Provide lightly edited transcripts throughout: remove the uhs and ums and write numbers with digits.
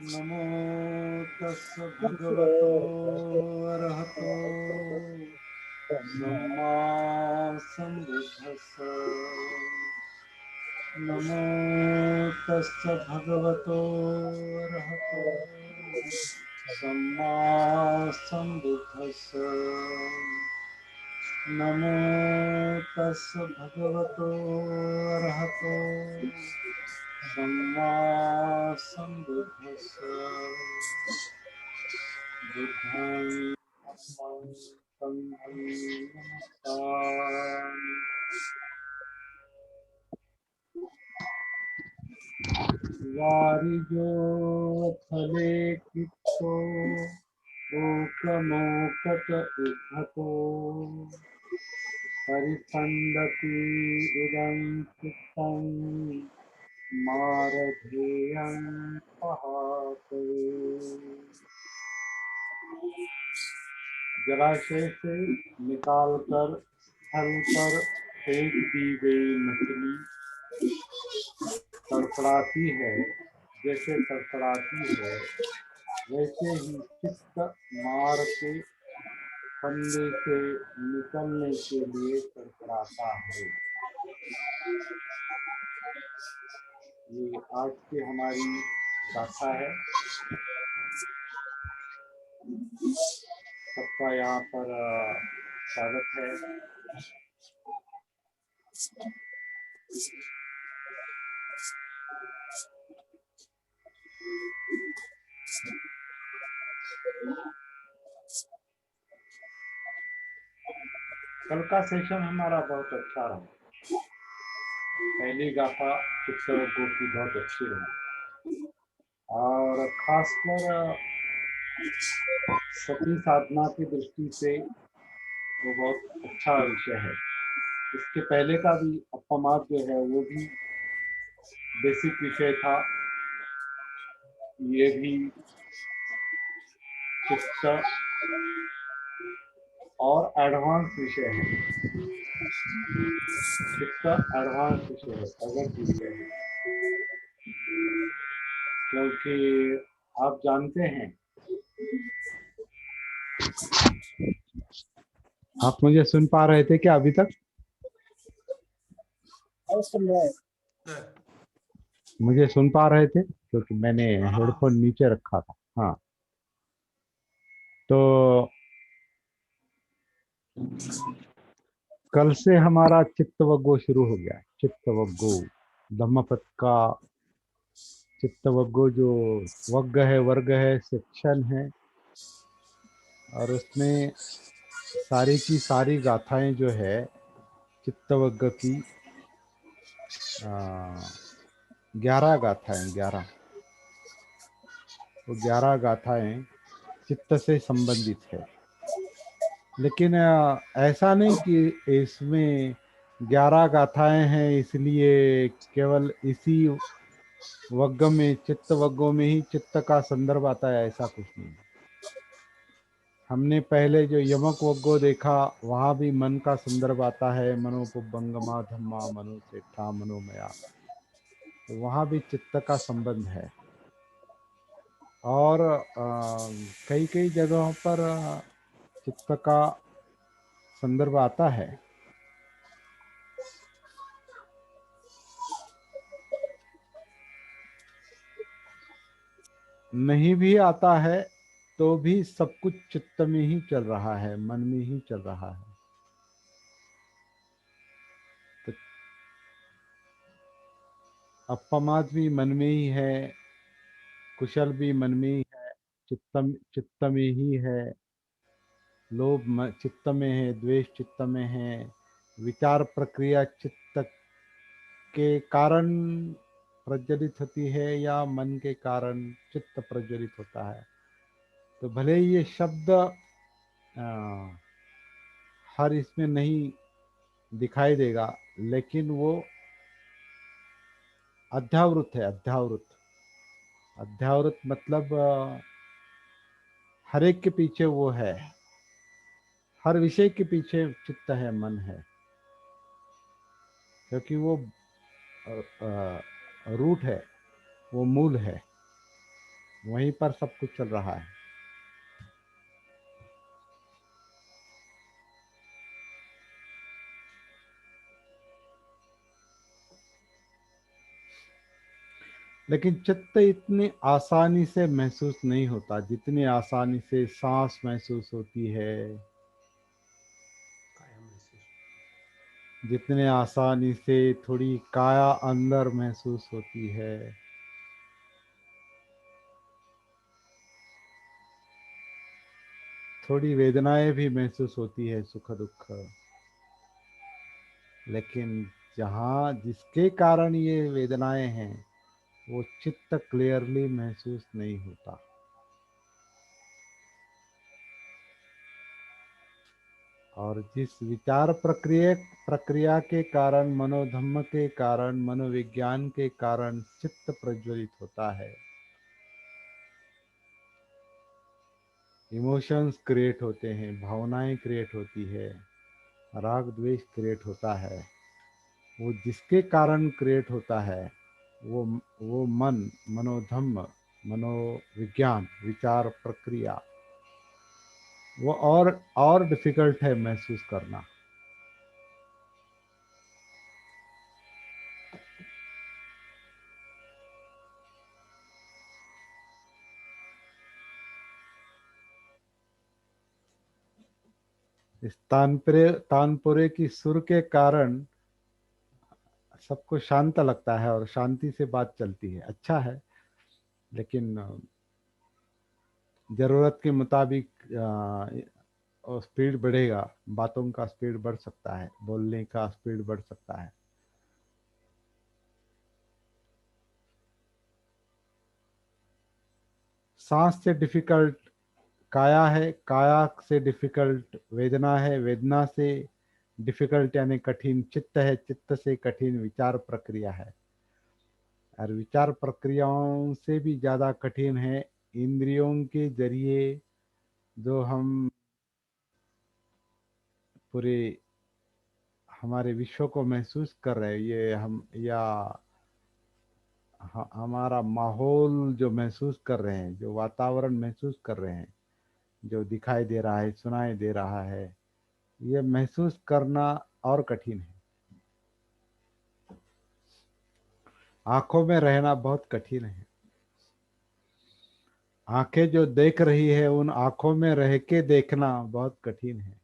नमो तस्य भगवतो अरहतो सम्मा सम्बुद्धस्स। नमो तस्य भगवतो अरहतो सम्मा सम्बुद्धस्स। नमो तस्य भगवतो अरहतो सम्मा सम्बुद्धस्स। बुद्धं धम्मं संघं नमस्कारं। वारिजो फले कित्तो ओकमोकट उद्धतो परिखण्डति इदं चित्तं मारधेयं पहातये। जलाशय से निकालकर स्थल पर फेंक दी गई मछली तड़फड़ाती है, जैसे तड़फड़ाती है वैसे ही चित्त मार के फंदे से निकलने के लिए तड़फड़ाता है। ये आज की हमारी गाथा है। सबका यहाँ पर स्वागत है। कल का सेशन हमारा बहुत अच्छा रहा। पहली गाथा चित्तवग्गो की बहुत अच्छी रही और खासकर सती साधना की दृष्टि से वो बहुत अच्छा विषय है। इसके पहले का भी अपमाद जो है वो भी बेसिक विषय था। ये भी चित्त और एडवांस विषय है। चित्त एडवांस विषय है, प्रगत विषय है, क्योंकि आप जानते हैं, आप मुझे सुन पा रहे थे क्या अभी तक? सुन रहे हैं। मुझे सुन पा रहे थे क्योंकि मैंने हेडफोन नीचे रखा था। हाँ, तो कल से हमारा चित्तवग्गो शुरू हो गया है। चित्तवग्गो धम्मपद का चित्तवग्गो जो वग्ग है, वर्ग है, सेक्शन है, और उसमें सारी की सारी गाथाएं जो है चित्तवग्ग की 11 गाथाएं, 11, वो 11 गाथाएं चित्त से संबंधित है। लेकिन ऐसा नहीं कि इसमें 11 गाथाएं हैं इसलिए केवल इसी वग्ग में, चित्त वग्गों में ही चित्त का संदर्भ आता है, ऐसा कुछ नहीं। हमने पहले जो यमक वग्गो देखा वहाँ भी मन का संदर्भ आता है, मनोपुबंगमा धम्मा मनो सेठा मनोमया, तो वहाँ भी चित्त का संबंध है। और कई कई जगहों पर चित्त का संदर्भ आता है। नहीं भी आता है तो भी सब कुछ चित्त में ही चल रहा है, मन में ही चल रहा है। तो अपमाद भी मन में ही है, कुशल भी मन में ही है, चित्त में ही है, लोभ चित्त में है, द्वेष चित्त में है, विचार प्रक्रिया चित्त के कारण प्रज्वलित होती है या मन के कारण चित्त प्रज्वलित होता है। तो भले ही ये शब्द हर इसमें नहीं दिखाई देगा, लेकिन वो अध्यावृत है। अध्यावृत, अध्यावृत मतलब हर एक के पीछे वो है, हर विषय के पीछे चित्त है, मन है, क्योंकि वो रूट है, वो मूल है, वहीं पर सब कुछ चल रहा है। लेकिन चित्त इतनी आसानी से महसूस नहीं होता जितनी आसानी से सांस महसूस होती है, जितने आसानी से थोड़ी काया अंदर महसूस होती है। थोड़ी वेदनाएं भी महसूस होती है, सुख दुख। लेकिन जहाँ जिसके कारण ये वेदनाएं हैं वो चित्त क्लियरली महसूस नहीं होता। और जिस विचार प्रक्रिया के कारण, मनोधम्म के कारण, मनोविज्ञान के कारण चित्त प्रज्वलित होता है, इमोशंस क्रिएट होते हैं, भावनाएं क्रिएट होती है, राग द्वेष क्रिएट होता है, वो जिसके कारण क्रिएट होता है वो मन, मनोधम्म, मनोविज्ञान, विचार प्रक्रिया, वो और डिफिकल्ट है महसूस करना। इस तानपुरे की सुर के कारण सबको शांत लगता है और शांति से बात चलती है, अच्छा है। लेकिन जरूरत के मुताबिक स्पीड बढ़ेगा, बातों का स्पीड बढ़ सकता है, बोलने का स्पीड बढ़ सकता है। सांस से डिफिकल्ट काया है, काया से डिफिकल्ट वेदना है, वेदना से डिफिकल्ट यानी कठिन चित्त है, चित्त से कठिन विचार प्रक्रिया है, और विचार प्रक्रियाओं से भी ज़्यादा कठिन है इंद्रियों के जरिए जो हम पूरे हमारे विश्व को महसूस कर रहे हैं, ये हम या हमारा माहौल जो महसूस कर रहे हैं, जो वातावरण महसूस कर रहे हैं, जो दिखाई दे रहा है, सुनाई दे रहा है, ये महसूस करना और कठिन है। आंखों में रहना बहुत कठिन है। आंखें जो देख रही है उन आंखों में रह के देखना बहुत कठिन है।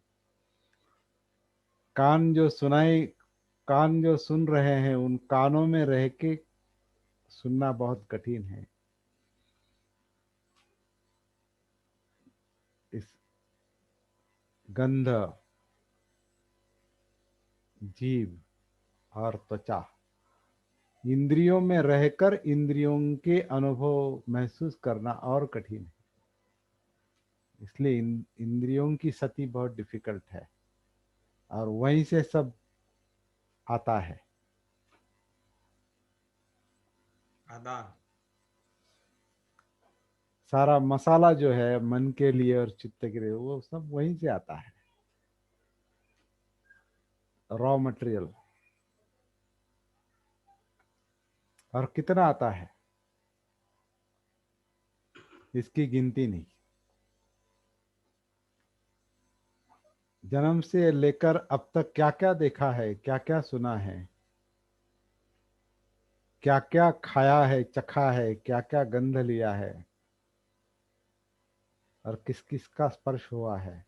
कान जो सुन रहे हैं उन कानों में रह के सुनना बहुत कठिन है। इस गंध, जीभ और त्वचा, इंद्रियों में रहकर इंद्रियों के अनुभव महसूस करना और कठिन है। इसलिए इंद्रियों की सती बहुत डिफिकल्ट है, और वहीं से सब आता है। आदान सारा मसाला जो है मन के लिए और चित्त के लिए वो सब वहीं से आता है, रॉ मटेरियल। और कितना आता है इसकी गिनती नहीं। जन्म से लेकर अब तक क्या क्या देखा है, क्या क्या सुना है, क्या क्या खाया है, चखा है, क्या क्या गंध लिया है, और किस किस का स्पर्श हुआ है,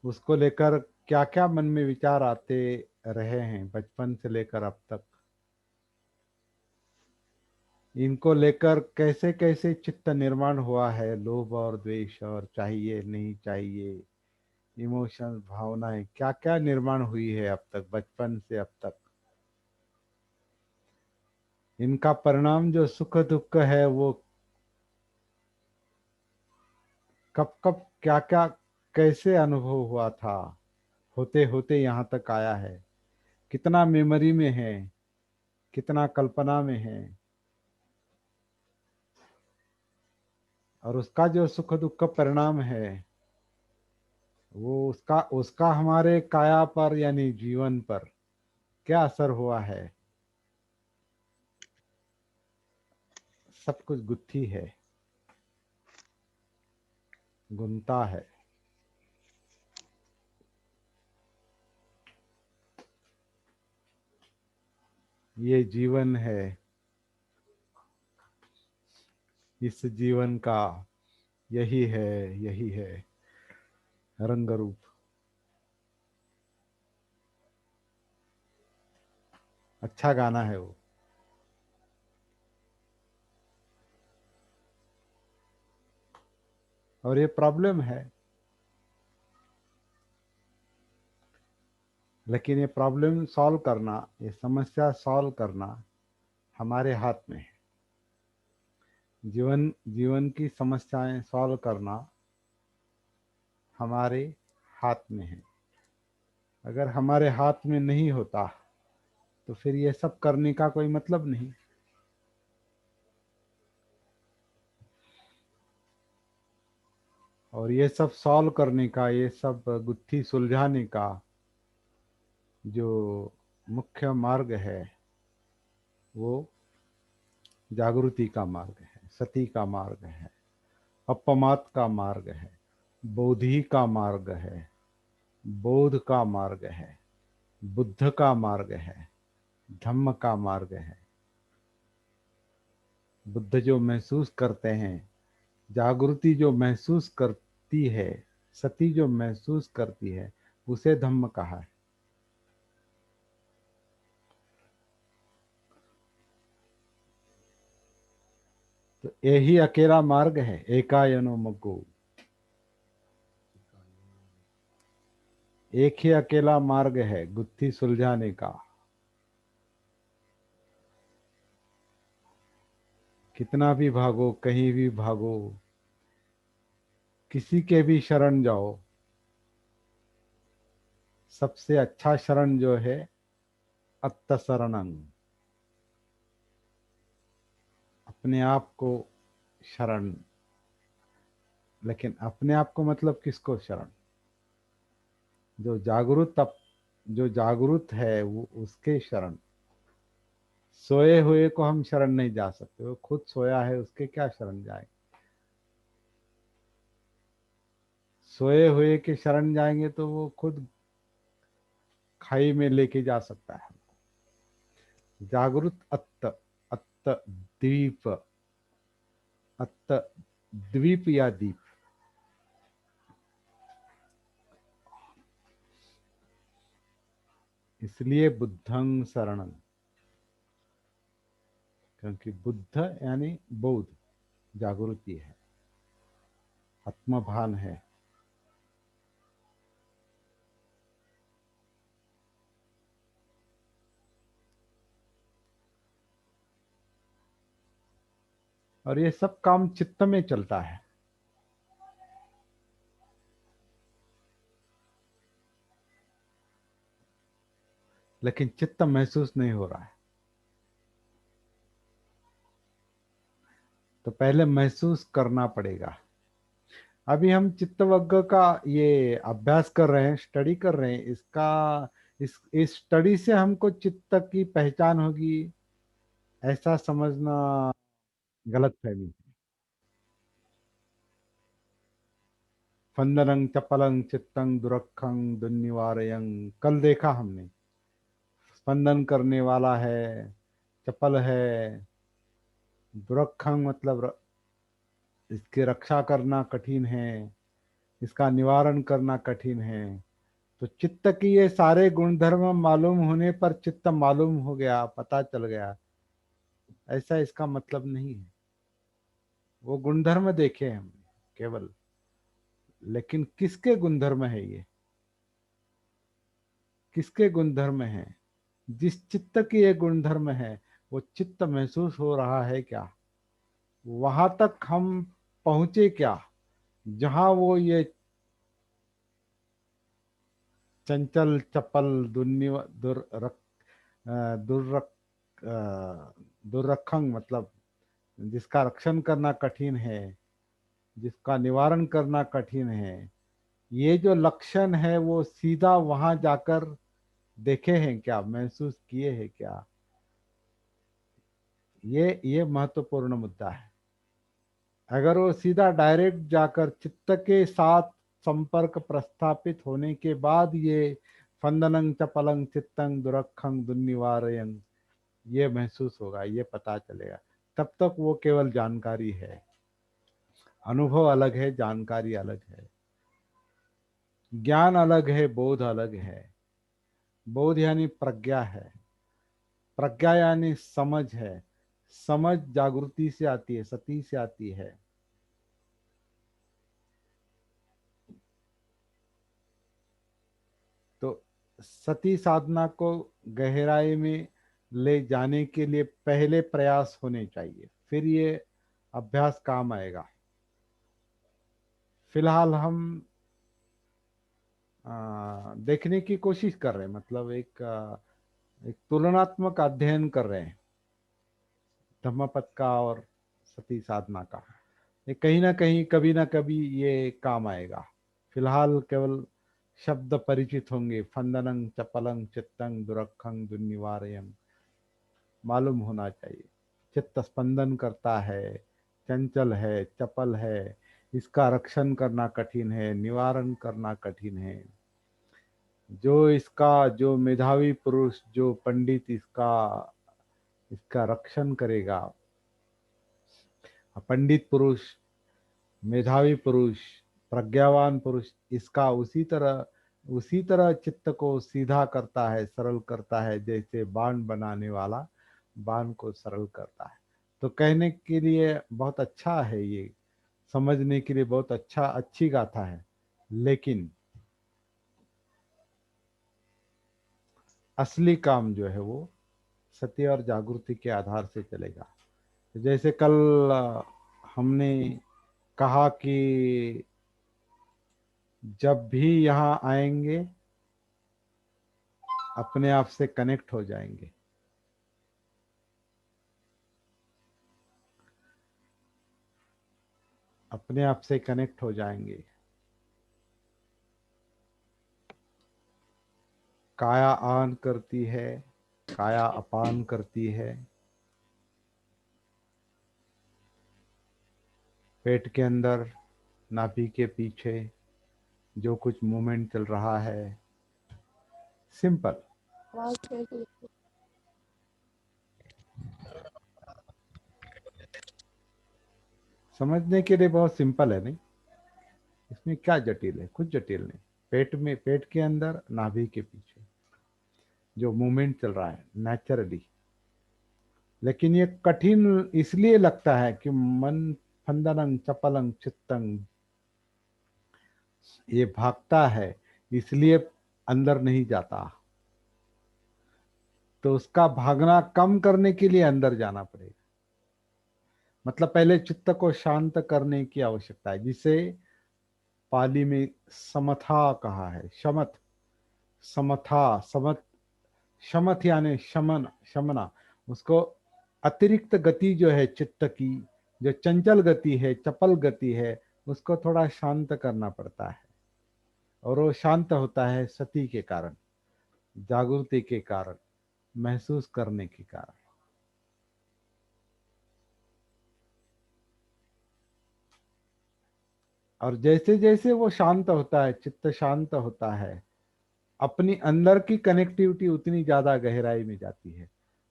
उसको लेकर क्या क्या मन में विचार आते रहे हैं बचपन से लेकर अब तक। इनको लेकर कैसे कैसे चित्त निर्माण हुआ है, लोभ और द्वेष और चाहिए नहीं चाहिए, इमोशंस, भावनाएं क्या क्या निर्माण हुई है अब तक, बचपन से अब तक। इनका परिणाम जो सुख दुख है वो कब कब क्या क्या कैसे अनुभव हुआ था, होते होते यहाँ तक आया है, कितना मेमोरी में है, कितना कल्पना में है, और उसका जो सुख दुख का परिणाम है वो उसका उसका हमारे काया पर यानी जीवन पर क्या असर हुआ है, सब कुछ गुत्थी है, गुंता है। ये जीवन है, इस जीवन का यही है, यही है रंग रूप। अच्छा गाना है वो। और ये प्रॉब्लम है, लेकिन ये प्रॉब्लम सॉल्व करना, ये समस्या सॉल्व करना हमारे हाथ में है। जीवन जीवन की समस्याएं सॉल्व करना हमारे हाथ में है। अगर हमारे हाथ में नहीं होता तो फिर ये सब करने का कोई मतलब नहीं। और ये सब सॉल्व करने का, ये सब गुत्थी सुलझाने का जो मुख्य मार्ग है वो जागृति का मार्ग है, सती का मार्ग है, अपमात का मार्ग है, बोधि का मार्ग है, बोध का मार्ग है, बुद्ध का मार्ग है, धम्म का मार्ग है। बुद्ध जो महसूस करते हैं, जागृति जो महसूस करती है, सती जो महसूस करती है, उसे धम्म कहा है। तो यही अकेला मार्ग है, एकायनो मग्गो। एक ही अकेला मार्ग है गुत्थी सुलझाने का। कितना भी भागो, कहीं भी भागो, किसी के भी शरण जाओ, सबसे अच्छा शरण जो है अत्त शरणं, अपने आप को शरण। लेकिन अपने आप को मतलब किसको शरण? जो जागृत है वो उसके शरण। सोए हुए को हम शरण नहीं जा सकते, वो खुद सोया है, उसके क्या शरण जाए? सोए हुए के शरण जाएंगे तो वो खुद खाई में लेके जा सकता है। जागृत अत्त, अत्त द्वीप, अत्त द्वीप या दीप। इसलिए बुद्धं शरणं, क्योंकि बुद्ध यानी बोध, जागृति है, आत्मभान है। और ये सब काम चित्त में चलता है। लेकिन चित्त महसूस नहीं हो रहा है, तो पहले महसूस करना पड़ेगा। अभी हम चित्तवग्ग का ये अभ्यास कर रहे हैं, स्टडी कर रहे हैं। इस स्टडी से हमको चित्त की पहचान होगी, ऐसा समझना गलत फहमी है। फंदनं चपलं चित्तं दुरखं दुर्निवारयं, कल देखा हमने। स्पंदन करने वाला है, चपल है, दुरखंग मतलब इसकी रक्षा करना कठिन है, इसका निवारण करना कठिन है। तो चित्त की ये सारे गुणधर्म मालूम होने पर चित्त मालूम हो गया, पता चल गया, ऐसा इसका मतलब नहीं है। वो गुणधर्म देखे हमने केवल, लेकिन किसके गुणधर्म है ये? किसके गुणधर्म है? जिस चित्त की ये गुणधर्म है वो चित्त महसूस हो रहा है क्या? वहां तक हम पहुंचे क्या जहां वो ये चंचल चपल दुर्रक दुर्रखंग मतलब जिसका रक्षण करना कठिन है, जिसका निवारण करना कठिन है, ये जो लक्षण है वो सीधा वहां जाकर देखे हैं क्या, महसूस किए हैं क्या? ये महत्वपूर्ण मुद्दा है। अगर वो सीधा डायरेक्ट जाकर चित्त के साथ संपर्क प्रस्थापित होने के बाद ये फंदनं चपलं चित्तं दुरखं दुर्निवारयं ये महसूस होगा, ये पता चलेगा, तब तक वो केवल जानकारी है। अनुभव अलग है, जानकारी अलग है, ज्ञान अलग है, बोध अलग है। बोध यानी प्रज्ञा है, प्रज्ञा यानी समझ है, समझ जागृति से आती है, सती से आती है। तो सती साधना को गहराई में ले जाने के लिए पहले प्रयास होने चाहिए, फिर ये अभ्यास काम आएगा। फिलहाल हम देखने की कोशिश कर रहे हैं, मतलब एक तुलनात्मक अध्ययन कर रहे हैं धम्मपद का और सती साधना का। ये कहीं ना कहीं कभी ना कभी ये काम आएगा। फिलहाल केवल शब्द परिचित होंगे, फंदनं चपलं चित्तं दुरखं दुर्निवारयं मालूम होना चाहिए। चित्त स्पंदन करता है, चंचल है, चपल है, इसका रक्षण करना कठिन है, निवारण करना कठिन है। जो मेधावी पुरुष, जो पंडित इसका रक्षण करेगा, पंडित पुरुष, मेधावी पुरुष, प्रज्ञावान पुरुष, इसका उसी तरह चित्त को सीधा करता है, सरल करता है, जैसे बाण बनाने वाला बाण को सरल करता है। तो कहने के लिए बहुत अच्छा है, ये समझने के लिए बहुत अच्छी गाथा है, लेकिन असली काम जो है वो सत्य और जागृति के आधार से चलेगा। जैसे कल हमने कहा कि जब भी यहाँ आएंगे अपने आप से कनेक्ट हो जाएंगे। अपने आप से कनेक्ट हो जाएंगे। काया आन करती है, काया अपान करती है। पेट के अंदर, नाभि के पीछे जो कुछ मूवमेंट चल रहा है, सिंपल, समझने के लिए बहुत सिंपल है, नहीं इसमें क्या जटिल है? कुछ जटिल नहीं। पेट के अंदर, नाभि के पीछे जो मूवमेंट चल रहा है नेचुरली, लेकिन ये कठिन इसलिए लगता है कि मन फंदनं चपलं चित्तं ये भागता है, इसलिए अंदर नहीं जाता। तो उसका भागना कम करने के लिए अंदर जाना पड़ेगा। मतलब पहले चित्त को शांत करने की आवश्यकता है, जिसे पाली में समथा कहा है। शमथ, समथा, समथ, शमथ यानी शमन, शमना। उसको अतिरिक्त गति जो है चित्त की, जो चंचल गति है, चपल गति है, उसको थोड़ा शांत करना पड़ता है। और वो शांत होता है सती के कारण, जागृति के कारण, महसूस करने के कारण। और जैसे जैसे वो शांत होता है, चित्त शांत होता है, अपनी अंदर की कनेक्टिविटी उतनी ज्यादा गहराई में जाती है,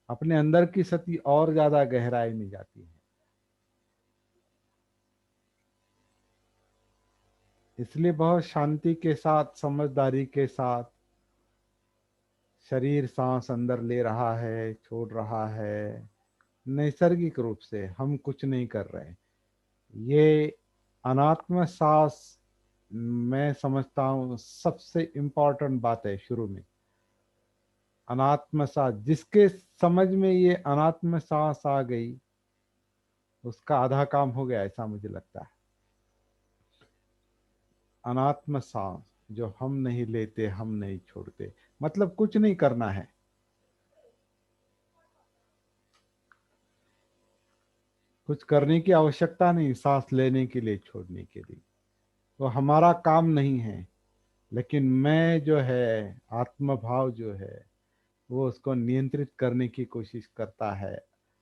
अपने अंदर की सती और ज्यादा गहराई में जाती है। इसलिए बहुत शांति के साथ, समझदारी के साथ शरीर सांस अंदर ले रहा है, छोड़ रहा है, नैसर्गिक रूप से, हम कुछ नहीं कर रहे। ये अनात्म सांस मैं समझता हूँ सबसे इम्पोर्टेंट बात है शुरू में। अनात्म सांस, जिसके समझ में ये अनात्म सांस आ गई, उसका आधा काम हो गया, ऐसा मुझे लगता है। अनात्म सांस जो हम नहीं लेते, हम नहीं छोड़ते, मतलब कुछ नहीं करना है। कुछ करने की आवश्यकता नहीं, सांस लेने के लिए, छोड़ने के लिए, तो हमारा काम नहीं है। लेकिन मैं जो है, आत्म भाव जो है, वो उसको नियंत्रित करने की कोशिश करता है,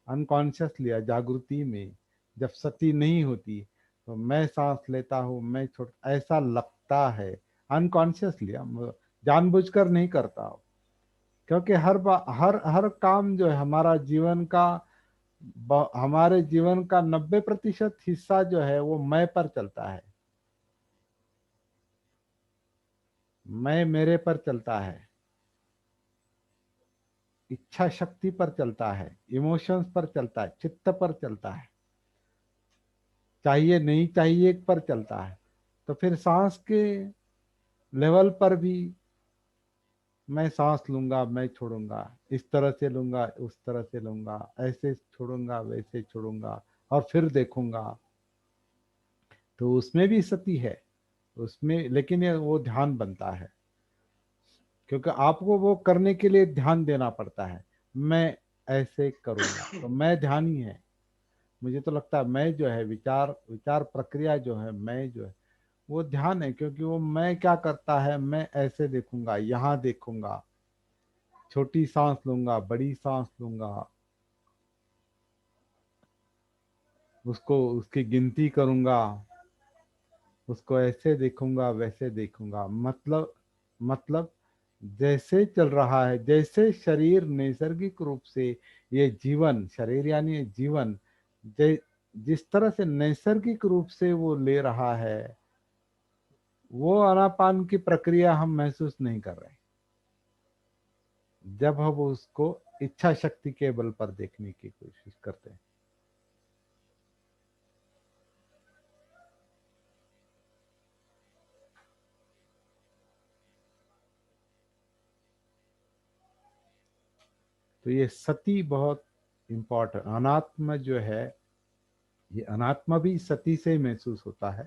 अनकॉन्शियस लिया जागृति में, जब सती नहीं होती तो मैं सांस लेता हूँ, मैं छोड़, ऐसा लगता है। अनकॉन्शियस लिया, जानबूझकर नहीं करता हूँ। क्योंकि हर हर काम जो है हमारा जीवन का, हमारे जीवन का 90% हिस्सा जो है वो मैं पर चलता है। मैं मेरे पर चलता है, इच्छा शक्ति पर चलता है, इमोशंस पर चलता है, चित्त पर चलता है, चाहिए नहीं चाहिए पर चलता है। तो फिर सांस के लेवल पर भी मैं सांस लूंगा, मैं छोड़ूंगा, इस तरह से लूंगा, उस तरह से लूंगा, ऐसे छोड़ूंगा, वैसे छोड़ूंगा, और फिर देखूंगा। तो उसमें भी सती है उसमें, लेकिन ये वो ध्यान बनता है, क्योंकि आपको वो करने के लिए ध्यान देना पड़ता है। मैं ऐसे करूंगा तो मैं ध्यान ही है। मुझे तो लगता है मैं जो है, विचार विचार प्रक्रिया जो है, मैं जो है वो ध्यान है। क्योंकि वो मैं क्या करता है, मैं ऐसे देखूंगा, यहाँ देखूंगा, छोटी सांस लूंगा, बड़ी सांस लूंगा, उसको उसकी गिनती करूंगा, उसको ऐसे देखूंगा, वैसे देखूंगा। मतलब जैसे चल रहा है, जैसे शरीर नैसर्गिक रूप से, ये जीवन शरीर यानी ये जीवन जिस तरह से नैसर्गिक रूप से वो ले रहा है, वो आनापान की प्रक्रिया हम महसूस नहीं कर रहे। जब हम उसको इच्छा शक्ति के बल पर देखने की कोशिश करते हैं। तो ये सती बहुत इम्पोर्टेंट, अनात्म जो है, ये अनात्मा भी सती से ही महसूस होता है।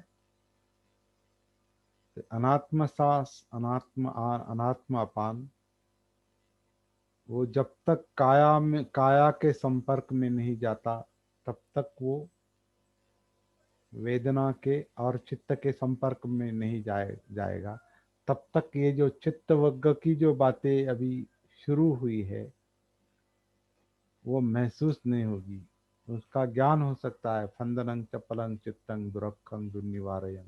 तो अनात्म सांस, अनात्म आन, अनात्म अपान, वो जब तक काया के संपर्क में नहीं जाता, तब तक वो वेदना के और चित्त के संपर्क में नहीं जाएगा। तब तक ये जो चित्त वग्ग की जो बातें अभी शुरू हुई है वो महसूस नहीं होगी। उसका ज्ञान हो सकता है, फंदनं चपलं चित्तं दुरखं दुर्निवारयन्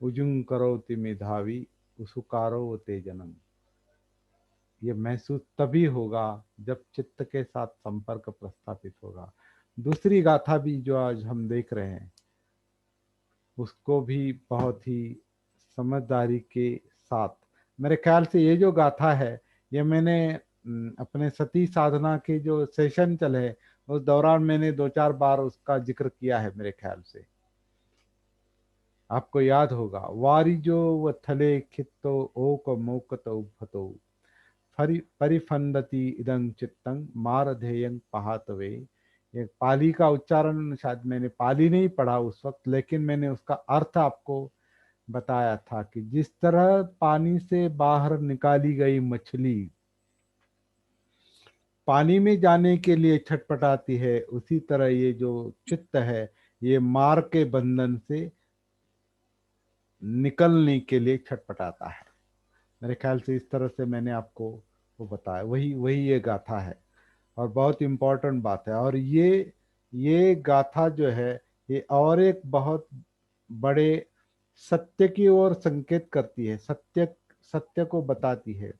उजुं करोति मेधावी उसुकारो तेजनम। ये महसूस तभी होगा जब चित्त के साथ संपर्क प्रस्थापित होगा। दूसरी गाथा भी जो आज हम देख रहे हैं, उसको भी बहुत ही समझदारी के साथ, मेरे ख्याल से ये जो गाथा है, ये मैंने अपने सती साधना के जो सेशन चले उस दौरान मैंने 2-4 बार उसका जिक्र किया है मेरे ख्याल से। आपको याद होगा, वारिजो व थले खित्तो ओक मोकतो भतो परिफंदति इदं चित्तं मारधेयं पहातवे। ये पाली का उच्चारण शायद मैंने पाली नहीं पढ़ा उस वक्त, लेकिन मैंने उसका अर्थ आपको बताया था कि जिस तरह पानी से बाहर निकाली गई मछली पानी में जाने के लिए छटपटाती है, उसी तरह ये जो चित्त है ये मार के बंधन से निकलने के लिए छटपटाता है। मेरे ख्याल से इस तरह से मैंने आपको वो बताया, वही वही ये गाथा है। और बहुत इम्पोर्टेंट बात है। और ये गाथा जो है, ये और एक बहुत बड़े सत्य की ओर संकेत करती है, सत्य सत्य को बताती है।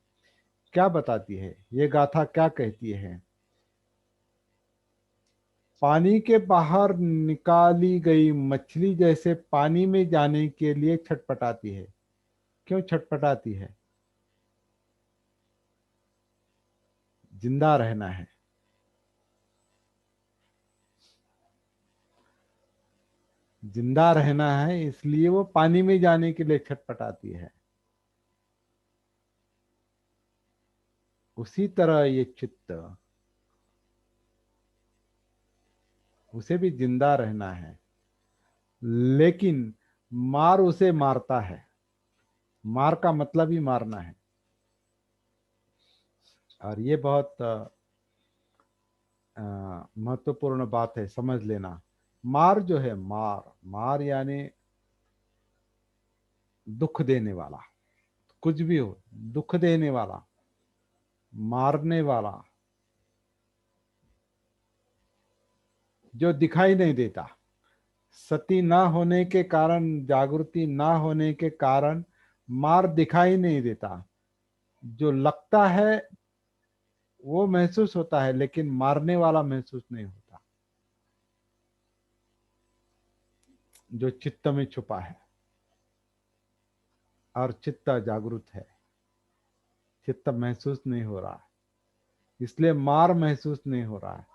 क्या बताती है ये गाथा, क्या कहती है? पानी के बाहर निकाली गई मछली जैसे पानी में जाने के लिए छटपटाती है। क्यों छटपटाती है? जिंदा रहना है। जिंदा रहना है, इसलिए वो पानी में जाने के लिए छटपटाती है। उसी तरह ये चित्त, उसे भी जिंदा रहना है, लेकिन मार उसे मारता है। मार का मतलब ही मारना है। और ये बहुत महत्वपूर्ण बात है, समझ लेना। मार जो है, मार मार यानी दुख देने वाला, कुछ भी हो, दुख देने वाला, मारने वाला, जो दिखाई नहीं देता। सती ना होने के कारण, जागृति ना होने के कारण मार दिखाई नहीं देता। जो लगता है वो महसूस होता है, लेकिन मारने वाला महसूस नहीं होता, जो चित्त में छुपा है। और चित्त जागृत है, चित्त महसूस नहीं हो रहा है, इसलिए मार महसूस नहीं हो रहा है।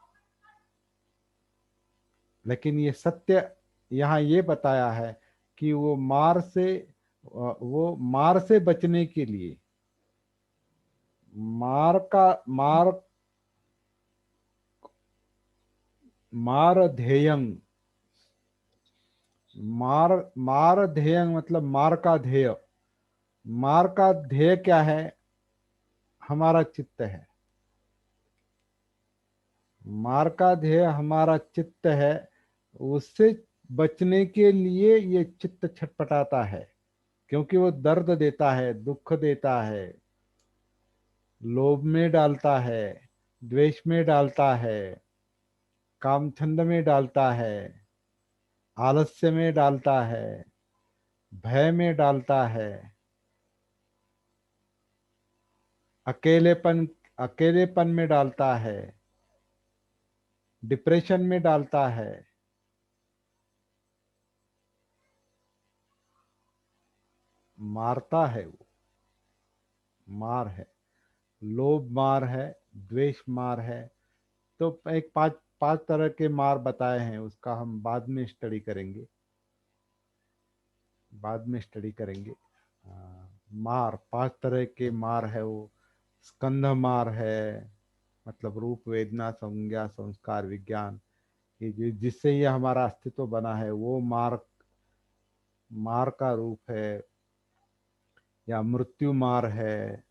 लेकिन ये सत्य यहाँ ये बताया है कि वो मार से बचने के लिए, मार का मार मार ध्येयं, मार मार ध्येयं मतलब मार का ध्येय। मार का ध्येय क्या है? हमारा चित्त है। मार का ध्येय हमारा चित्त है। उससे बचने के लिए ये चित्त छटपटाता है, क्योंकि वो दर्द देता है, दुख देता है, लोभ में डालता है, द्वेष में डालता है, कामछंद में डालता है, आलस्य में डालता है, भय में डालता है, अकेलेपन अकेलेपन में डालता है, डिप्रेशन में डालता है। मारता है वो, मार है। लोभ मार है, द्वेष मार है। तो एक पांच पांच तरह के मार बताए हैं, उसका हम बाद में स्टडी करेंगे, बाद में स्टडी करेंगे। मार, पांच तरह के मार है वो। स्कंध मार है, मतलब रूप वेदना संज्ञा संस्कार विज्ञान, ये जिससे ये हमारा अस्तित्व बना है, वो मार, मार का रूप है। या मृत्यु मार है,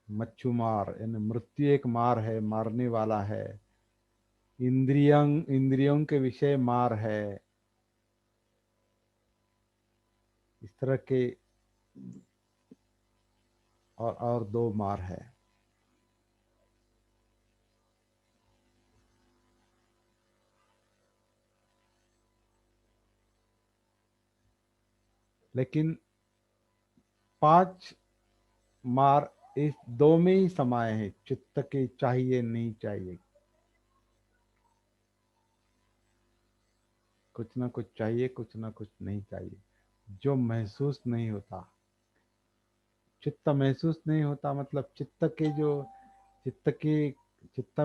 मच्छू मार, यानी मृत्यु एक मार है, मारने वाला है। इंद्रियों के विषय मार है। इस तरह के और दो मार है। लेकिन पांच मार इस दो में ही समाये हैं, चित्त के चाहिए नहीं चाहिए। कुछ ना कुछ चाहिए, कुछ ना कुछ नहीं चाहिए, जो महसूस नहीं होता। चित्त महसूस नहीं होता मतलब चित्त के चित्त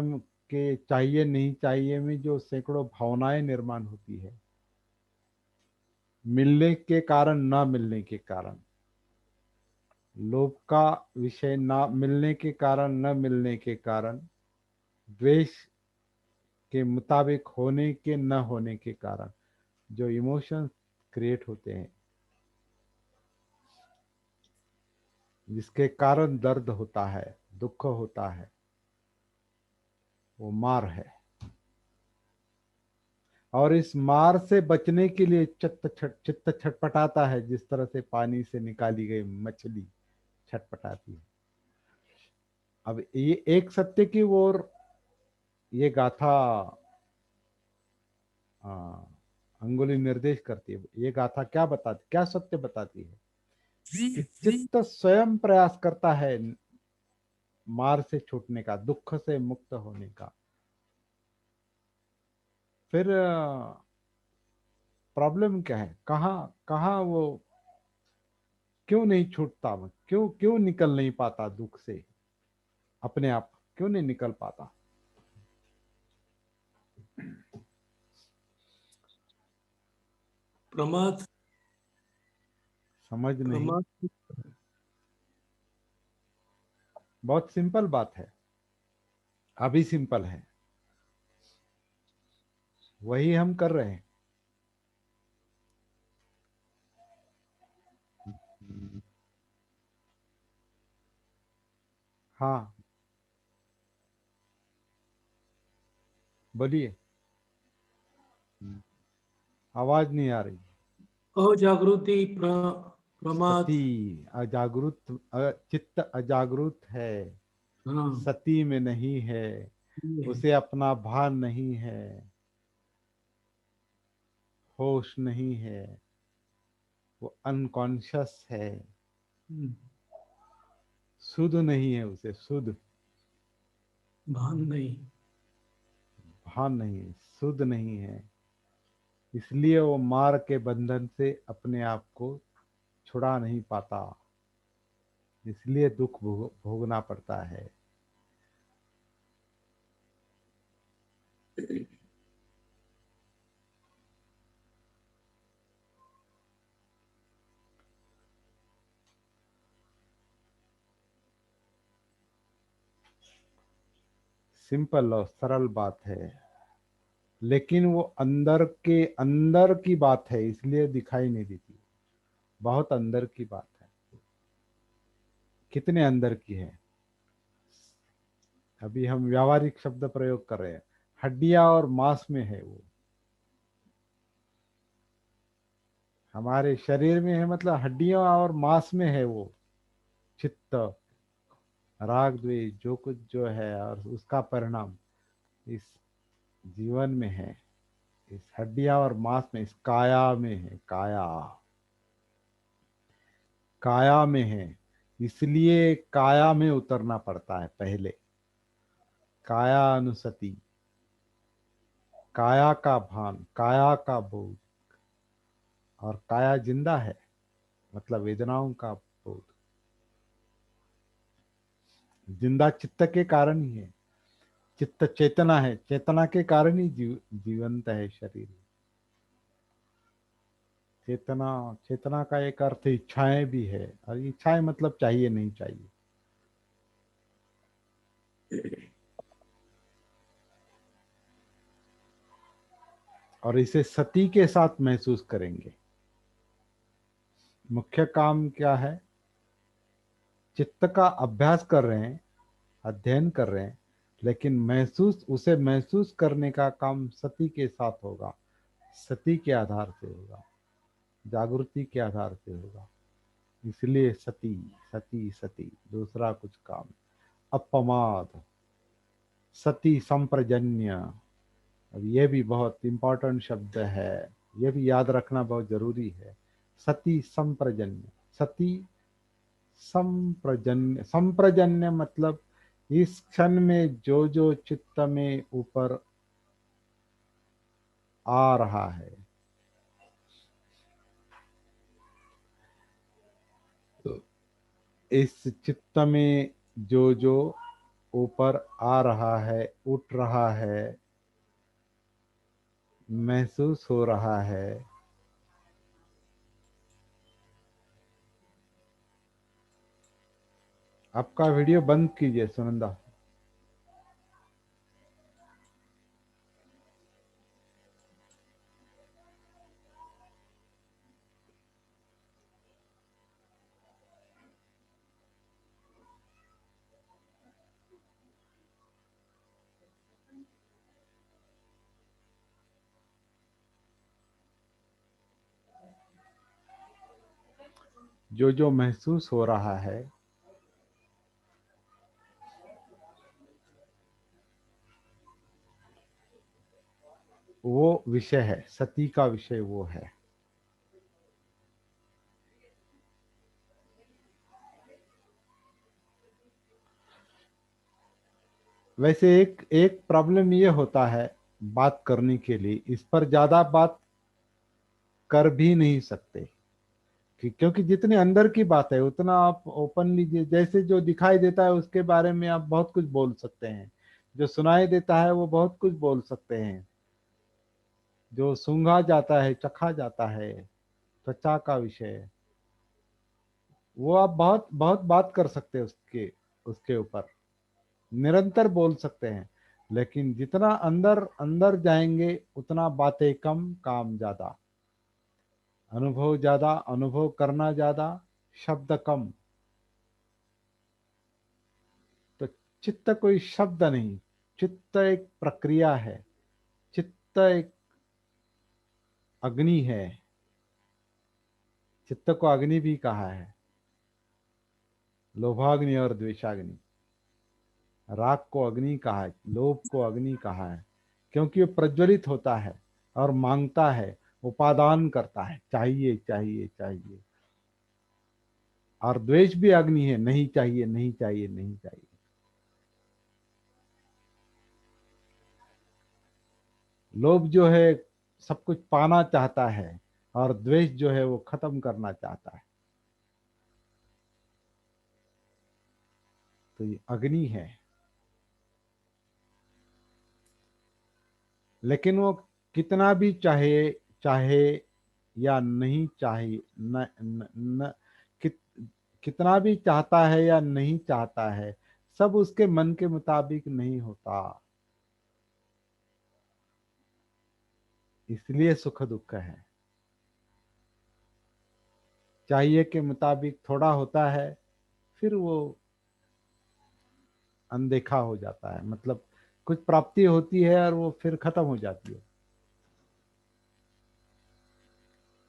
के चाहिए नहीं चाहिए में जो सैकड़ों भावनाएं निर्माण होती है, मिलने के कारण, ना मिलने के कारण, लोभ का विषय ना मिलने के कारण, न मिलने के कारण, द्वेष के मुताबिक होने के न होने के कारण जो इमोशंस क्रिएट होते हैं, जिसके कारण दर्द होता है, दुख होता है, वो मार है। और इस मार से बचने के लिए चित्त छटपटाता है, जिस तरह से पानी से निकाली गई मछली छटपटाती है। अब ये एक सत्य की ओर ये गाथा अंगुली निर्देश करती है। ये गाथा क्या बताती, क्या सत्य बताती है कि चित्त स्वयं प्रयास करता है मार से छूटने का, दुख से मुक्त होने का। फिर प्रॉब्लम क्या है, कहाँ कहाँ वो क्यों नहीं छूटता, क्यों क्यों निकल नहीं पाता दुख से, अपने आप क्यों नहीं निकल पाता? प्रमाद समझ नहीं। प्रमाद बहुत सिंपल बात है, अभी सिंपल है, वही हम कर रहे हैं। हाँ, बोलिए। आवाज नहीं आ रही। अजागृति प्रमाद। सती अजागृत, चित्त अजागृत है, हाँ सती में नहीं है। उसे अपना भान नहीं है, होश नहीं है, वो अनकॉन्शियस है, सुध नहीं है, उसे सुध भान नहीं। भान नहीं है, सुध नहीं है। इसलिए वो मार के बंधन से अपने आप को छुड़ा नहीं पाता, इसलिए दुख भोगना पड़ता है। सिंपल और सरल बात है, लेकिन वो अंदर के अंदर की बात है, इसलिए दिखाई नहीं देती। बहुत अंदर की बात है। कितने अंदर की है? अभी हम व्यावहारिक शब्द प्रयोग कर रहे हैं, हड्डियां और मांस में है वो। हमारे शरीर में है, मतलब हड्डियों और मांस में है वो। चित्त, राग, द्वेष, जो कुछ जो है और उसका परिणाम इस जीवन में है, इस हड्डियां और मांस में, इस काया में है। काया, काया में है, इसलिए काया में उतरना पड़ता है पहले। काया अनुसति, काया का भान, काया का बोध। और काया जिंदा है, मतलब वेदनाओं का बोध। जिंदा चित्त के कारण ही है। चित्त चेतना है, चेतना के कारण ही जीवंत है शरीर। चेतना, चेतना का एक अर्थ इच्छाएं भी है, और इच्छाएं मतलब चाहिए नहीं चाहिए। और इसे सती के साथ महसूस करेंगे। मुख्य काम क्या है? चित्त का अभ्यास कर रहे हैं, अध्ययन कर रहे हैं, लेकिन महसूस, उसे महसूस करने का काम सती के साथ होगा। सती के आधार से होगा, जागृति के आधार से होगा। इसलिए सती सती सती, दूसरा कुछ काम। अपमाद, सती संप्रजन्य। अब ये भी बहुत इंपॉर्टेंट शब्द है, ये भी याद रखना बहुत जरूरी है। सती संप्रजन्य, सती संप्रजन्य। संप्रजन्य मतलब इस क्षण में जो जो चित्त में ऊपर आ रहा है, तो इस चित्त में जो जो ऊपर आ रहा है, उठ रहा है, महसूस हो रहा है, आपका वीडियो बंद कीजिए सुनंदा। जो जो महसूस हो रहा है, वो विषय है, सती का विषय वो है। वैसे एक एक प्रॉब्लम ये होता है बात करने के लिए, इस पर ज्यादा बात कर भी नहीं सकते, क्योंकि जितने अंदर की बात है उतना आप ओपनली, जैसे जो दिखाई देता है उसके बारे में आप बहुत कुछ बोल सकते हैं। जो सुनाई देता है वो बहुत कुछ बोल सकते हैं। जो सूंघा जाता है, चखा जाता है, त्वचा का विषय, वो आप बहुत बहुत बात कर सकते हैं उसके उसके ऊपर, निरंतर बोल सकते हैं। लेकिन जितना अंदर अंदर जाएंगे उतना बातें कम, काम ज्यादा। अनुभव ज्यादा, अनुभव करना ज्यादा, शब्द कम। तो चित्त कोई शब्द नहीं, चित्त एक प्रक्रिया है। चित्त एक अग्नि है। चित्त को अग्नि भी कहा है, लोभाग्नि और द्वेषाग्नि। राग को अग्नि कहा है, लोभ को अग्नि कहा है, क्योंकि वो प्रज्वलित होता है और मांगता है, उपादान करता है, चाहिए चाहिए चाहिए। और द्वेष भी अग्नि है, नहीं चाहिए नहीं चाहिए नहीं चाहिए। लोभ जो है सब कुछ पाना चाहता है, और द्वेष जो है वो खत्म करना चाहता है। तो ये अग्नि है। लेकिन वो कितना भी चाहे चाहे या नहीं चाहे, न, न, न कित, कितना भी चाहता है या नहीं चाहता है, सब उसके मन के मुताबिक नहीं होता। इसलिए सुख दुख है। चाहिए के मुताबिक थोड़ा होता है, फिर वो अनदेखा हो जाता है, मतलब कुछ प्राप्ति होती है और वो फिर खत्म हो जाती है।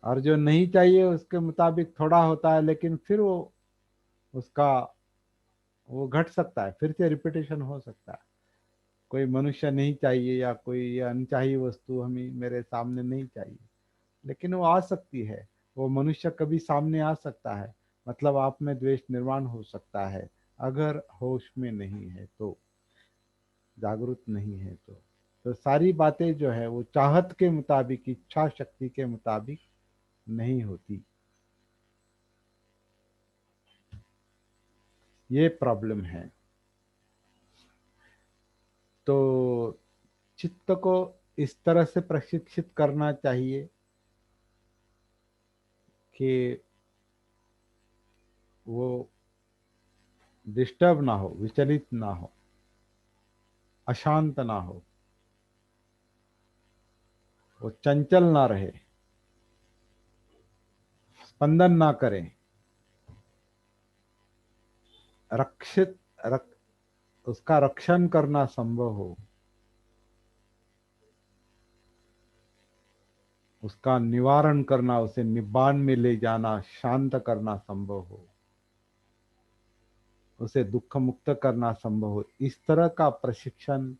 और जो नहीं चाहिए उसके मुताबिक थोड़ा होता है, लेकिन फिर वो उसका वो घट सकता है, फिर से रिपीटेशन हो सकता है। कोई मनुष्य नहीं चाहिए या कोई अनचाही वस्तु हमें मेरे सामने नहीं चाहिए, लेकिन वो आ सकती है। वो मनुष्य कभी सामने आ सकता है, मतलब आप में द्वेष निर्माण हो सकता है, अगर होश में नहीं है तो, जागरूक नहीं है तो सारी बातें जो है वो चाहत के मुताबिक, इच्छा शक्ति के मुताबिक नहीं होती। ये प्रॉब्लम है। तो चित्त को इस तरह से प्रशिक्षित करना चाहिए कि वो डिस्टर्ब ना हो, विचलित ना हो, अशांत ना हो, वो चंचल ना रहे, स्पंदन ना करे, रक्षित रक, उसका रक्षण करना संभव हो, उसका निवारण करना, उसे निब्बान में ले जाना, शांत करना संभव हो, उसे दुख मुक्त करना संभव हो। इस तरह का प्रशिक्षण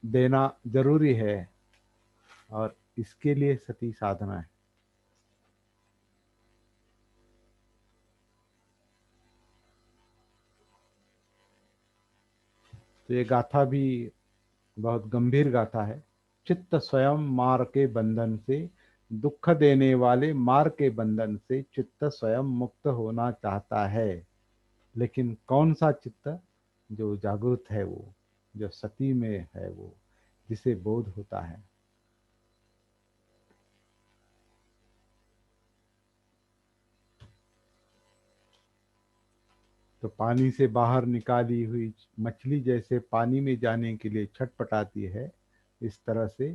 देना जरूरी है, और इसके लिए सती साधना है। तो ये गाथा भी बहुत गंभीर गाथा है। चित्त स्वयं मार के बंधन से, दुख देने वाले मार के बंधन से चित्त स्वयं मुक्त होना चाहता है। लेकिन कौन सा चित्त? जो जागृत है, वो जो सती में है, वो जिसे बोध होता है। तो पानी से बाहर निकाली हुई मछली जैसे पानी में जाने के लिए छटपटाती है, इस तरह से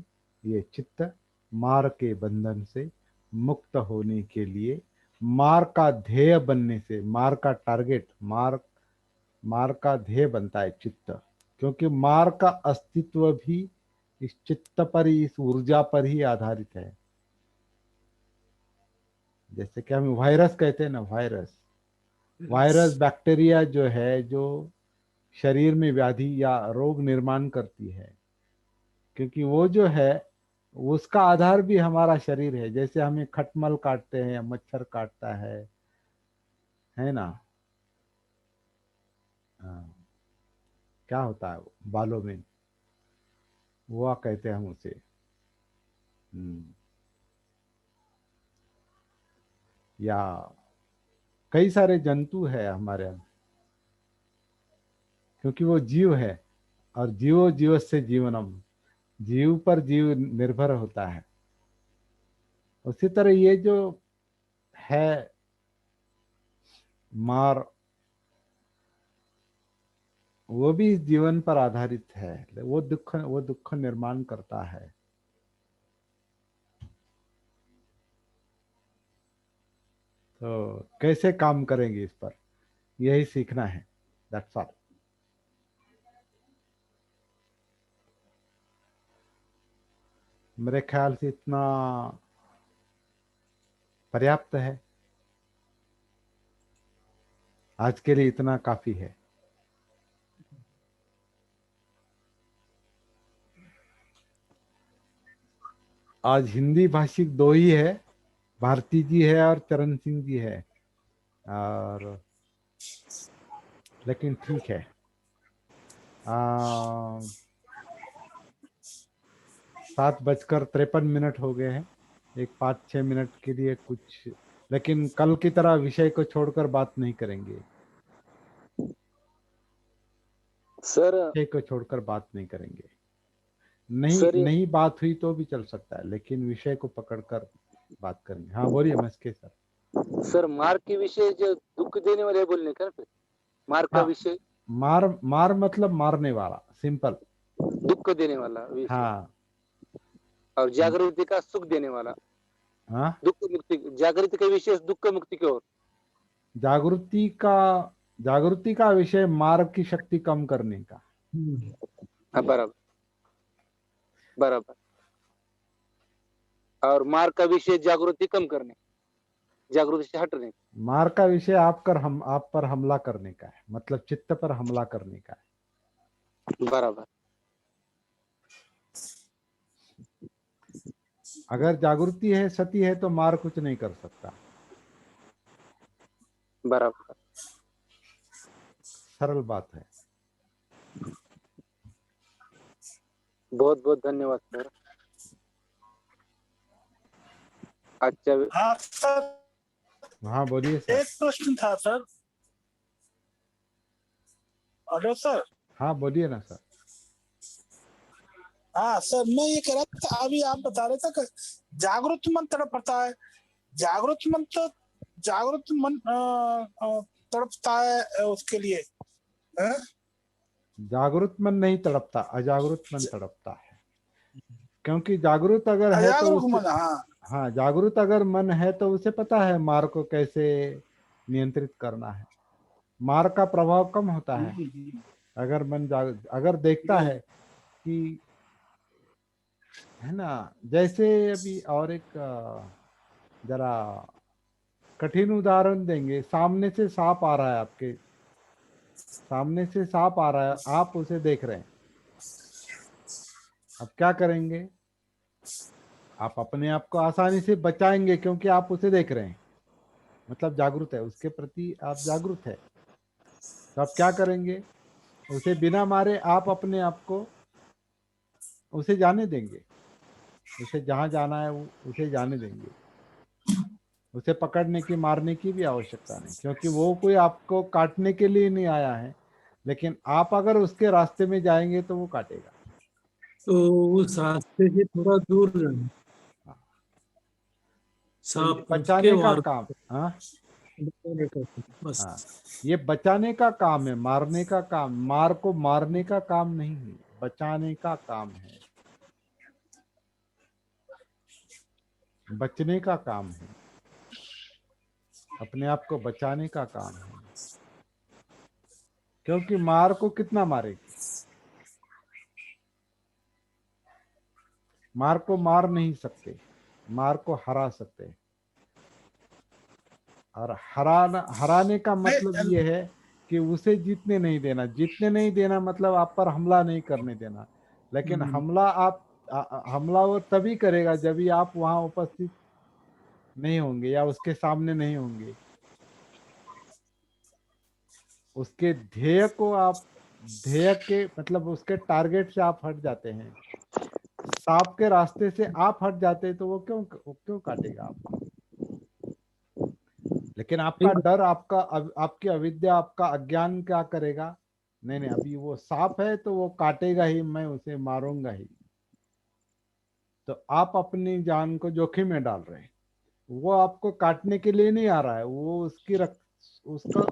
ये चित्त मार के बंधन से मुक्त होने के लिए, मार का ध्येय बनने से, मार का टारगेट, मार का ध्येय बनता है चित्त। क्योंकि मार का अस्तित्व भी इस चित्त पर ही, इस ऊर्जा पर ही आधारित है। जैसे कि हम वायरस कहते हैं ना, वायरस वायरस बैक्टीरिया जो है, जो शरीर में व्याधि या रोग निर्माण करती है, क्योंकि वो जो है उसका आधार भी हमारा शरीर है। जैसे हमें खटमल काटते हैं या मच्छर काटता है ना। हाँ, क्या होता है वो बालों में, वो कहते हैं हम उसे। हम्म, या कई सारे जंतु है हमारे यहाँ, क्योंकि वो जीव है, और जीवो जीव से जीवनम, जीव पर जीव निर्भर होता है। उसी तरह ये जो है मार, वो भी इस जीवन पर आधारित है। वो दुख निर्माण करता है। तो कैसे काम करेंगे इस पर, यही सीखना है। That's all. मेरे ख्याल से इतना पर्याप्त है, आज के लिए इतना काफी है। आज हिंदी भाषिक दो ही है, भारती जी है और चरण सिंह जी है। और लेकिन ठीक है, 7:53 हो गए हैं। एक 5-6 मिनट के लिए कुछ, लेकिन कल की तरह विषय को छोड़कर बात नहीं करेंगे। सर विषय को छोड़कर बात नहीं करेंगे। नहीं सर नहीं बात हुई तो भी चल सकता है, लेकिन विषय को पकड़कर बात करेंगे। हाँ बोलिए मस्के सर। सर मार्ग के विषय जो दुख देने वाले बोलने का ना फिर मार्ग का हाँ, विषय मार मार मतलब मारने वाला, सिंपल। दुख देने वाला विषय हाँ और जागृति का सुख देने वाला हाँ। दुख मुक्ति जागृति का विषय दुख मुक्ति की ओर जागृति का जागृति का विषय मार्ग की शक्ति कम करने का। हाँ बराबर बराबर। और मार्ग का विषय जागृति कम करने जागृति से हटने मार का विषय आप पर हमला करने का है, मतलब चित्त पर हमला करने का है। बराबर। अगर जागृति है, सती है, तो मार कुछ नहीं कर सकता। बराबर। सरल बात है। बहुत बहुत धन्यवाद सर। अच्छा हाँ सर, हाँ बोलिए सर। एक प्रश्न था सर। Hello sir. हाँ बोलिए ना सर। हाँ सर, मैं ये कह रहा था, अभी आप बता रहे थे कि जागृत मन तड़पता है। जागृत मन तड़पता है उसके लिए है? जागृत मन नहीं तड़पता, अजागृत मन तड़पता है। क्योंकि जागृत अगर है तो अजागरूक उसे, मन, हाँ हाँ जागृत अगर मन है तो उसे पता है मार को कैसे नियंत्रित करना है। मार का प्रभाव कम होता है अगर अगर देखता है कि, है ना। जैसे अभी और एक जरा कठिन उदाहरण देंगे। सामने से सांप आ रहा है, आपके सामने से सांप आ रहा है, आप उसे देख रहे हैं। अब क्या करेंगे? आप अपने आप को आसानी से बचाएंगे क्योंकि आप उसे देख रहे हैं, मतलब जागरूक है, उसके प्रति आप जागरूक है। तो आप क्या करेंगे? उसे बिना मारे आप अपने आप को उसे जाने देंगे। उसे जहां जाना है उसे जाने देंगे। उसे पकड़ने की, मारने की भी आवश्यकता नहीं, क्योंकि वो कोई आपको काटने के लिए नहीं आया है। लेकिन आप अगर उसके रास्ते में जाएंगे तो वो काटेगा। तो उस रास्ते से थोड़ा दूर रहें। हाँ। तो ये सांप उसके बचाने का वार काम, हाँ बस। हाँ, ये बचाने का काम है, मारने का काम, मार को मारने का काम नहीं है, बचाने का काम है, बचने का काम है, अपने आप को बचाने का काम है। क्योंकि मार को कितना मारेगी? मार को मार नहीं सकते, मार को हरा सकते। और हराने का मतलब ये है कि उसे जीतने नहीं देना। जीतने नहीं देना मतलब आप पर हमला नहीं करने देना। लेकिन हमला वो तभी करेगा जब भी आप वहां उपस्थित नहीं होंगे या उसके सामने नहीं होंगे। उसके ध्येय के मतलब उसके टारगेट से आप हट जाते हैं। सांप के रास्ते से आप हट जाते हैं तो वो क्यों काटेगा आपको? लेकिन आपका डर, आपकी अविद्या, आपका अज्ञान क्या करेगा? नहीं नहीं, अभी वो सांप है तो वो काटेगा ही, मैं उसे मारूंगा ही। तो आप अपनी जान को जोखिम में डाल रहे हैं। वो आपको काटने के लिए नहीं आ रहा है, वो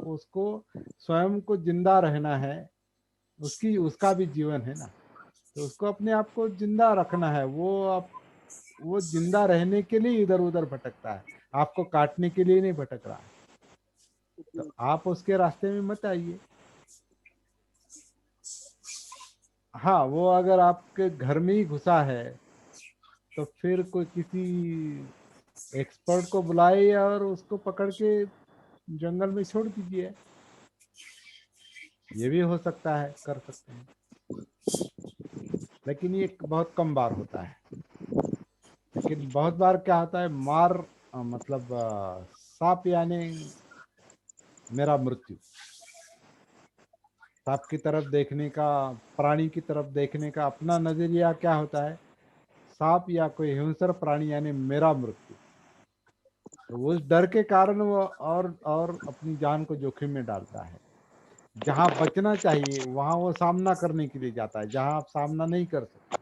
उसको स्वयं को जिंदा रहना है। उसका भी जीवन है ना, तो उसको अपने आप को जिंदा रखना है। वो जिंदा रहने के लिए इधर उधर भटकता है, आपको काटने के लिए नहीं भटक रहा है। तो आप उसके रास्ते में मत आइए। हाँ, वो अगर आपके घर में ही घुसा है तो फिर कोई किसी एक्सपर्ट को बुलाए और उसको पकड़ के जंगल में छोड़ दीजिए। ये भी हो सकता है, कर सकते हैं, लेकिन ये बहुत कम बार होता है। लेकिन बहुत बार क्या होता है, मार मतलब सांप यानी मेरा मृत्यु। सांप की तरफ देखने का, प्राणी की तरफ देखने का अपना नजरिया क्या होता है, सांप या कोई हिंसर प्राणी यानी मेरा मृत्यु। तो उस डर के कारण वो और अपनी जान को जोखिम में डालता है। जहां बचना चाहिए वहां वो सामना करने के लिए जाता है, जहां आप सामना नहीं कर सकते,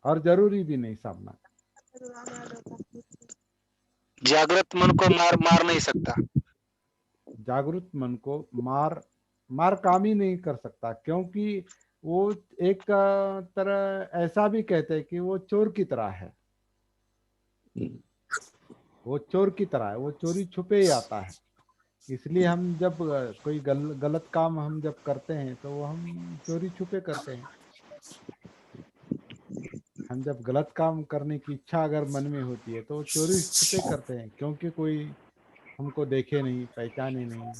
और जरूरी भी नहीं सामना। जागृत मन को मार नहीं सकता। जागरूक मन को मार काम ही नहीं कर सकता, क्योंकि वो एक तरह ऐसा भी कहते हैं कि वो चोर की तरह है। वो चोर की तरह है, वो चोरी छुपे ही आता है। इसलिए हम जब कोई गलत काम हम जब करते हैं तो वो हम चोरी छुपे करते हैं। हम जब गलत काम करने की इच्छा अगर मन में होती है तो वो चोरी छुपे करते हैं, क्योंकि कोई हमको देखे नहीं, पहचाने नहीं।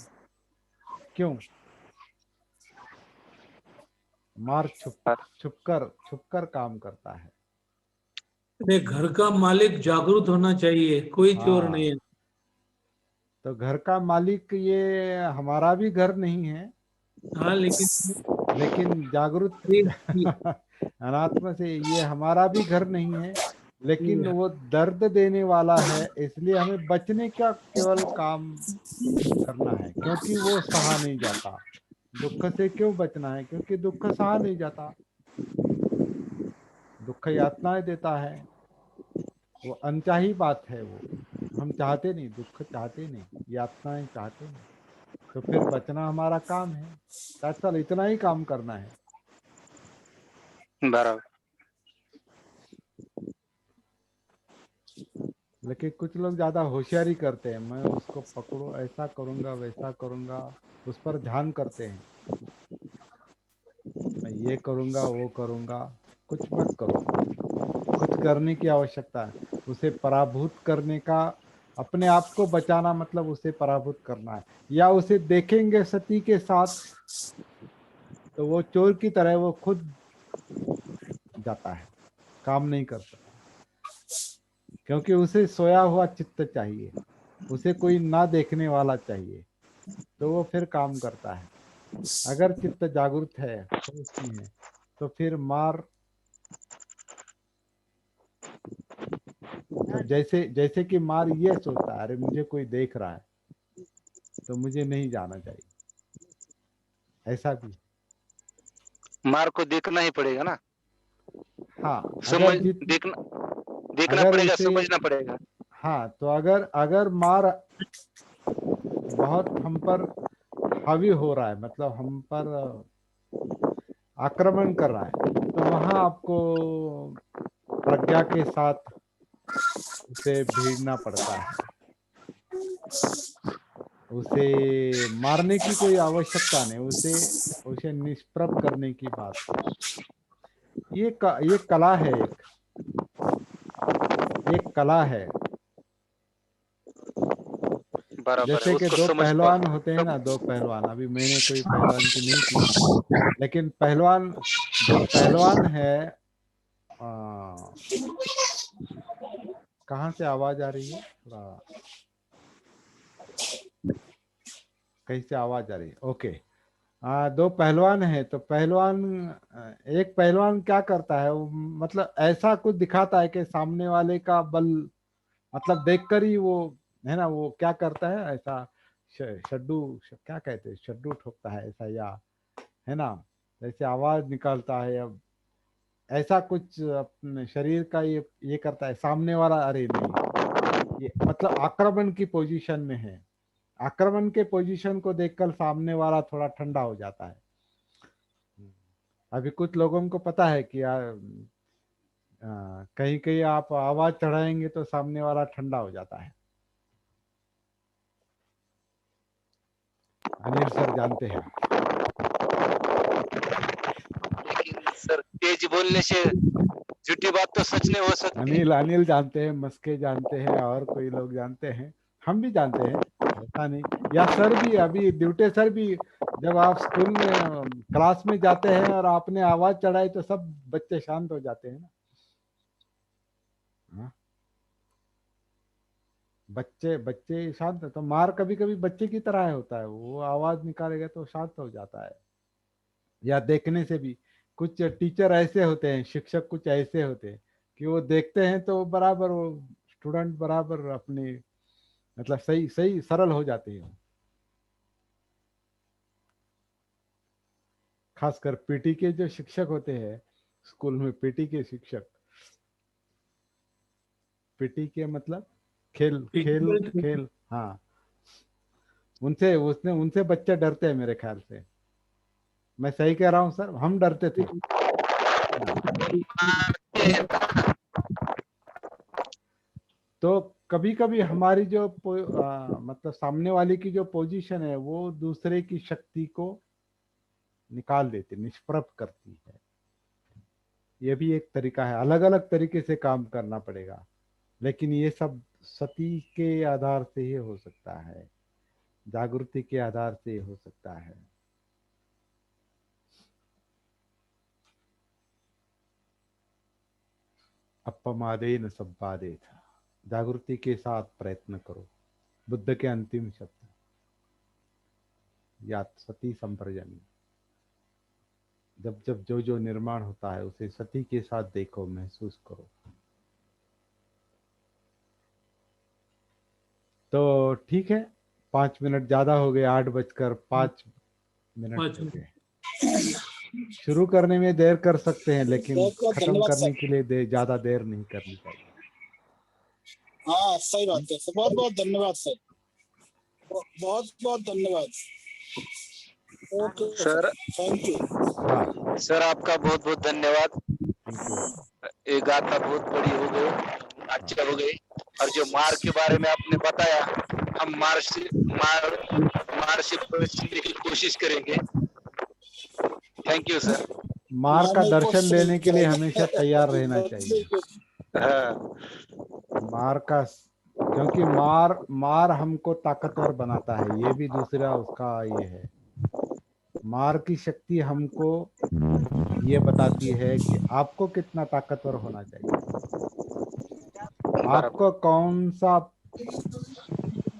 क्यों? मार छुपकर काम करता है। अरे घर का मालिक जागरूक होना चाहिए, कोई चोर हाँ, नहीं है। तो घर का मालिक ये हमारा भी घर नहीं है, हाँ, लेकिन जागरूक अनात्मा से ये हमारा भी घर नहीं है, लेकिन वो दर्द देने वाला है। इसलिए हमें बचने का केवल काम करना है, क्योंकि वो सहा नहीं जाता। दुख से क्यों बचना है? क्योंकि दुख सहा नहीं जाता। दुख यातनाएं देता है, वो अनचाही बात है। वो हम चाहते नहीं, दुख चाहते नहीं, यातनाएं चाहते नहीं। तो फिर बचना हमारा काम है। दरअसल इतना ही काम करना है। बराबर। लेकिन कुछ लोग ज्यादा होशियारी करते हैं, मैं उसको पकड़ो, ऐसा करूंगा वैसा करूंगा, उस पर ध्यान करते हैं। मैं ये करूंगा वो करूंगा। कुछ मत करो, कुछ करने की आवश्यकता है। उसे पराभूत करने का, अपने आप को बचाना मतलब उसे पराभूत करना है। या उसे देखेंगे सती के साथ तो वो चोर की तरह वो खुद जाता है, काम नहीं कर सकता, क्योंकि उसे सोया हुआ चित्त चाहिए, उसे कोई ना देखने वाला चाहिए, तो वो फिर काम करता है। अगर चित्त जागृत है, होश में है, तो फिर मार, तो जैसे जैसे कि मार ये सोचता है, अरे मुझे कोई देख रहा है तो मुझे नहीं जाना चाहिए, ऐसा भी। मार को देखना ही पड़ेगा ना। हाँ, समझ अगर देखना अगर पड़ेगा, उसे, समझना पड़ेगा। हाँ, तो अगर अगर मार बहुत हम पर हावी हो रहा है, मतलब हम पर आक्रमण कर रहा है, तो वहां आपको प्रज्ञा के साथ उसे भिड़ना पड़ता है। उसे मारने की कोई आवश्यकता नहीं, उसे उसे निष्प्रभ करने की बात है। ये कला है, एक कला है। बराबर है, जैसे कि उसको दो समझ पा पहलवान होते हैं ना, दो पहलवान, अभी मैंने कोई पहलवान की नहीं की, लेकिन पहलवान, जो पहलवान है, कहाँ से आवाज आ रही है? थोड़ा कहीं से आवाज आ रही है। ओके। दो पहलवान है, तो पहलवान, एक पहलवान क्या करता है, वो मतलब ऐसा कुछ दिखाता है कि सामने वाले का बल, मतलब देखकर ही वो, है ना, वो क्या करता है ऐसा, क्या कहते हैं, शड्डू ठोकता है ऐसा, या है ना, जैसे आवाज निकालता है, अब ऐसा कुछ अपने शरीर का ये करता है। सामने वाला, अरे नहीं, ये मतलब आक्रमण की पोजीशन में है, आक्रमण के पोजीशन को देखकर सामने वाला थोड़ा ठंडा हो जाता है। अभी कुछ लोगों को पता है कि कहीं कहीं आप आवाज चढ़ाएंगे तो सामने वाला ठंडा हो जाता है। अनिल सर जानते हैं। लेकिन सर, तेज बोलने से झूठी बात तो सच नहीं हो सकती। अनिल अनिल जानते हैं, मस्के जानते हैं, और कोई लोग जानते हैं। हम भी जानते हैं, ऐसा नहीं। या सर भी, अभी ड्यूटी सर भी, जब आप स्कूल में क्लास में जाते हैं और आपने आवाज चढ़ाई तो सब बच्चे शांत हो जाते हैं ना। हाँ? बच्चे बच्चे शांत, तो मार कभी कभी बच्चे की तरह होता है, वो आवाज निकालेगा तो शांत हो जाता है। या देखने से भी, कुछ टीचर ऐसे होते हैं, शिक्षक कुछ ऐसे होते हैं कि वो देखते हैं तो बराबर वो स्टूडेंट बराबर अपने मतलब सही सही सरल हो जाते हैं। खासकर पीटी के जो शिक्षक होते हैं स्कूल में, पीटी के शिक्षक, पीटी के मतलब खेल खेल खेल, हाँ, उनसे बच्चे डरते हैं मेरे ख्याल से। मैं सही कह रहा हूँ सर? हम डरते थे। तो कभी कभी हमारी जो मतलब सामने वाले की जो पोजीशन है वो दूसरे की शक्ति को निकाल देती, निष्प्रभ करती है। ये भी एक तरीका है, अलग अलग तरीके से काम करना पड़ेगा, लेकिन ये सब सती के आधार से ही हो सकता है, जागृति के आधार से हो सकता है। अपमादेन संपादेत, जागृति के साथ प्रयत्न करो। बुद्ध के अंतिम शब्द, या सती संप्रजन। जब जब जो जो निर्माण होता है उसे सती के साथ देखो, महसूस करो। तो ठीक है, 5 मिनट ज्यादा हो गए, 8:05 हो गए। शुरू करने में देर कर सकते हैं, लेकिन बहुत बहुत खत्म धन्यवाद करने सर। के लिए ज्यादा देर नहीं करनी चाहिए। हाँ सही बात है सर, बहुत बहुत धन्यवाद सर, बहुत बहुत धन्यवाद। Okay sir, thank you. हाँ, सर आपका बहुत बहुत धन्यवाद। Thank you. ये गाथा बहुत बड़ी हो गई, अच्छा हो गई। और जो मार के बारे में आपने बताया, हम मार से बचने की कोशिश करेंगे। Thank you sir. मार का मारने की दर्शन कोशिश लेने के लिए करेंगे। हमेशा तैयार रहना चाहिए। हाँ, मार का, क्योंकि मार मार हमको ताकतवर बनाता है, ये भी दूसरा उसका ये है। मार की शक्ति हमको ये बताती है कि आपको कितना ताकतवर होना चाहिए, बराबर। आपको कौन सा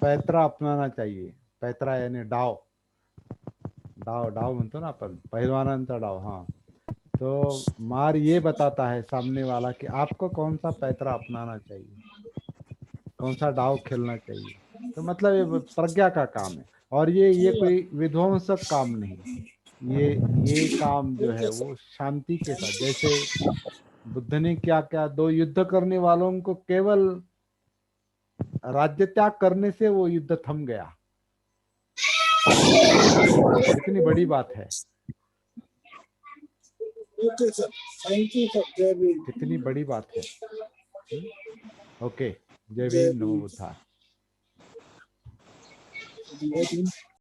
पैतरा अपनाना चाहिए। पैतरा यानी डाव, डाव डाव म्हणतो ना आपण, पहलवानांचा डाव। हाँ, तो मार ये बताता है सामने वाला कि आपको कौन सा पैतरा अपनाना चाहिए, कौन सा डाव खेलना चाहिए। तो मतलब ये प्रज्ञा का काम है, और ये कोई विध्वंसक काम नहीं। ये काम जो है ओके सर। वो शांति के साथ, जैसे बुद्ध ने क्या क्या, 2 युद्ध करने वालों को केवल राज्य त्याग करने से वो युद्ध थम गया। कितनी बड़ी बात है, okay sir, thank you sir. जय भीम। कितनी बड़ी बात है। ओके, जय जय भीम, नमो भीम। बुद्धा। जय भीम।